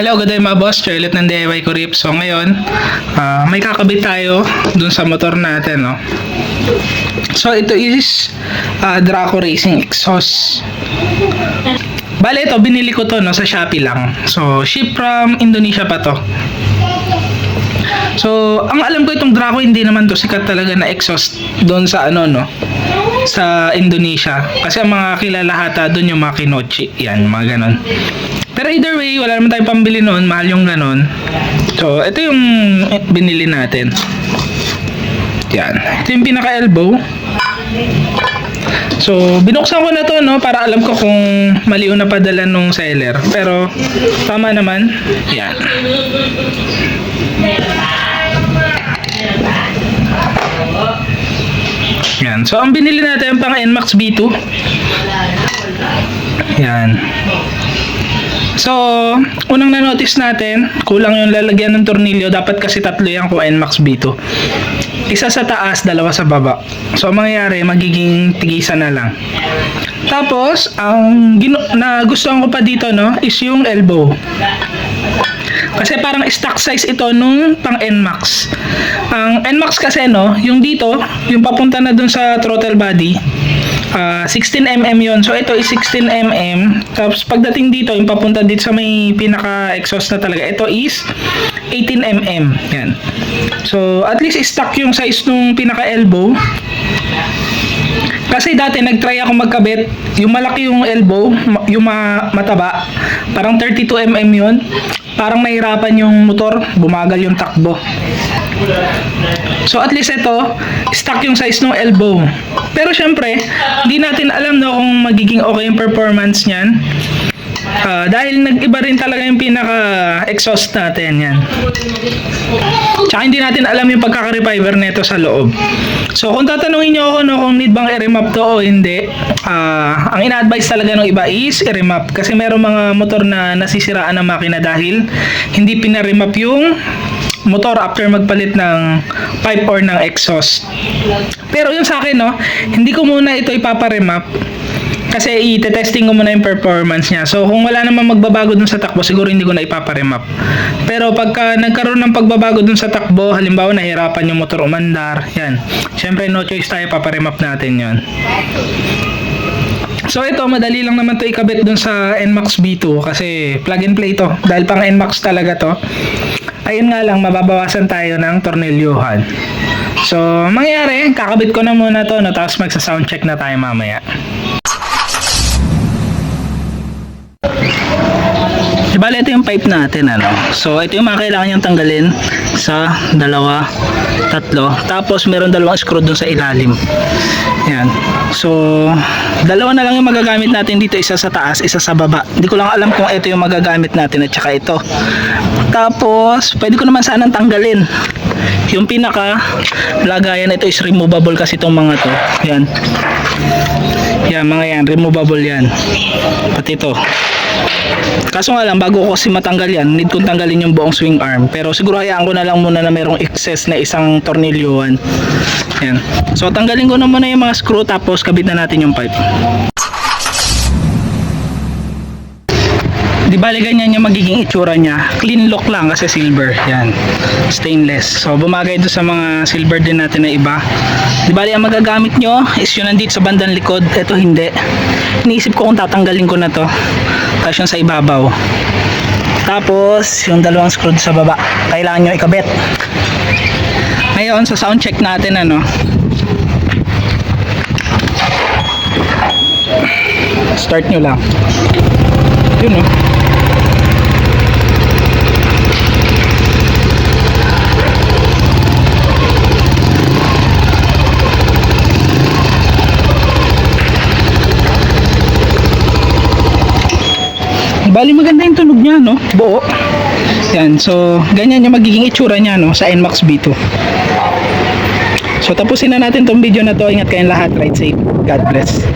Hello, good day mga boss. Charlotte ng DIY Kurip. So ngayon, may kakabit tayo dun sa motor natin, no? So ito is Draco Racing exhaust. Bale, ito binili ko to, no, sa Shopee lang. So ship from Indonesia pa to. So ang alam ko itong Draco, hindi naman to sikat talaga na exhaust doon sa ano, no, sa Indonesia. Kasi ang mga kilala hata doon yung mga Kinochi, yan, mga ganon. Pero either way, wala naman tayong pambili noon, mahal yung ganon. So ito yung binili natin. Yan, ito yung pinaka elbow. So binuksan ko na to, no, para alam ko kung mali o napadala nung seller. Pero tama naman. Yan. Yan. So ang binili natin pang NMAX V2. Yan. So, unang na-notice natin, kulang yung lalagyan ng tornilyo. Dapat kasi tatlo yan kung NMAX V2. Isa sa taas, dalawa sa baba. So, ang mangyayari, magiging tigisan na lang. Tapos, ang nagustuhan ko pa dito, no, is yung elbow. Kasi parang stock size ito nung pang NMAX. Ang NMAX kasi, no, yung dito, yung papunta na dun sa throttle body, 16mm yun. So ito is 16mm. Tapos pagdating dito, yung papunta dito sa may pinaka exhaust na talaga, ito is 18mm. Yan. So at least stock yung size nung pinaka elbow. Kasi dati nagtry ako magkabit, yung malaki yung elbow, yung mataba, parang 32mm yun. Parang nahirapan yung motor, bumagal yung takbo. So at least ito, stock yung size ng elbow. Pero syempre, hindi natin alam, no, kung magiging okay yung performance niyan. Dahil nag-iba rin talaga yung pinaka-exhaust natin, yan. Tsaka hindi natin alam yung pagkaka-reviver nito sa loob. So kung tatanungin nyo ako, no, kung need bang i-remap to o hindi, ang ina-advise talaga ng iba is i-remap. Kasi meron mga motor na nasisiraan ng makina dahil hindi pina-remap yung motor after magpalit ng pipe or ng exhaust. Pero yung sa akin, no, hindi ko muna ito ipapa-remap. Kasi i-testing ko muna yung performance niya. So kung wala namang magbabago dun sa takbo, siguro hindi ko na ipapa-remap. Pero pagka nagkaroon ng pagbabago dun sa takbo, halimbawa nahirapan yung motor umandar, yan, syempre no choice tayo, papa-remap natin yon. So ito, madali lang naman to ikabit dun sa NMAX V2 kasi plug and play to. Dahil pang NMAX talaga to. Ayun nga lang, mababawasan tayo ng tornilyuhan. So mangyayari, kakabit ko na muna to, no, tapos magsa-sound check na tayo mamaya. Bale, ito yung pipe natin, ano. So ito yung mga kailangan niyang tanggalin. Isa, dalawa, tatlo. Tapos meron dalawang screw dun sa ilalim. Yan. So dalawa na lang yung magagamit natin dito, isa sa taas, isa sa baba. Hindi ko lang alam kung ito yung magagamit natin at saka ito. Tapos pwede ko naman sanang tanggalin yung pinaka lagayan. Ito is removable kasi itong mga to. Yan. Yan, mga yan, removable yan. Pati ito. Kaso nga lang, bago ko kasi matanggal yan, need kong tanggalin yung buong swing arm. Pero siguro hayaan ko na lang muna na mayroong excess na isang tornilyuhan. Yan. So tanggalin ko na muna yung mga screw, tapos kabit na natin yung pipe. Di bali ganyan yung magiging itsura niya. Clean look lang kasi silver. Yan. Stainless. So bumagay doon sa mga silver din natin na iba. Di bali ang magagamit nyo is yun nandito sa bandang likod. Ito hindi. Iniisip ko kung tatanggalin ko na to. Tapos yung sa ibabaw. Tapos yung dalawang screw sa baba. Kailangan nyo ikabit. Ngayon sa sound check natin, ano. Start nyo lang. Yun, oh. Bali maganda yung tunog niya, no? Buo. Yan, so ganyan yung magiging itsura niya, no, sa NMAX V2. So tapusin na natin tong video na to. Ingat kayong lahat. Ride safe. God bless.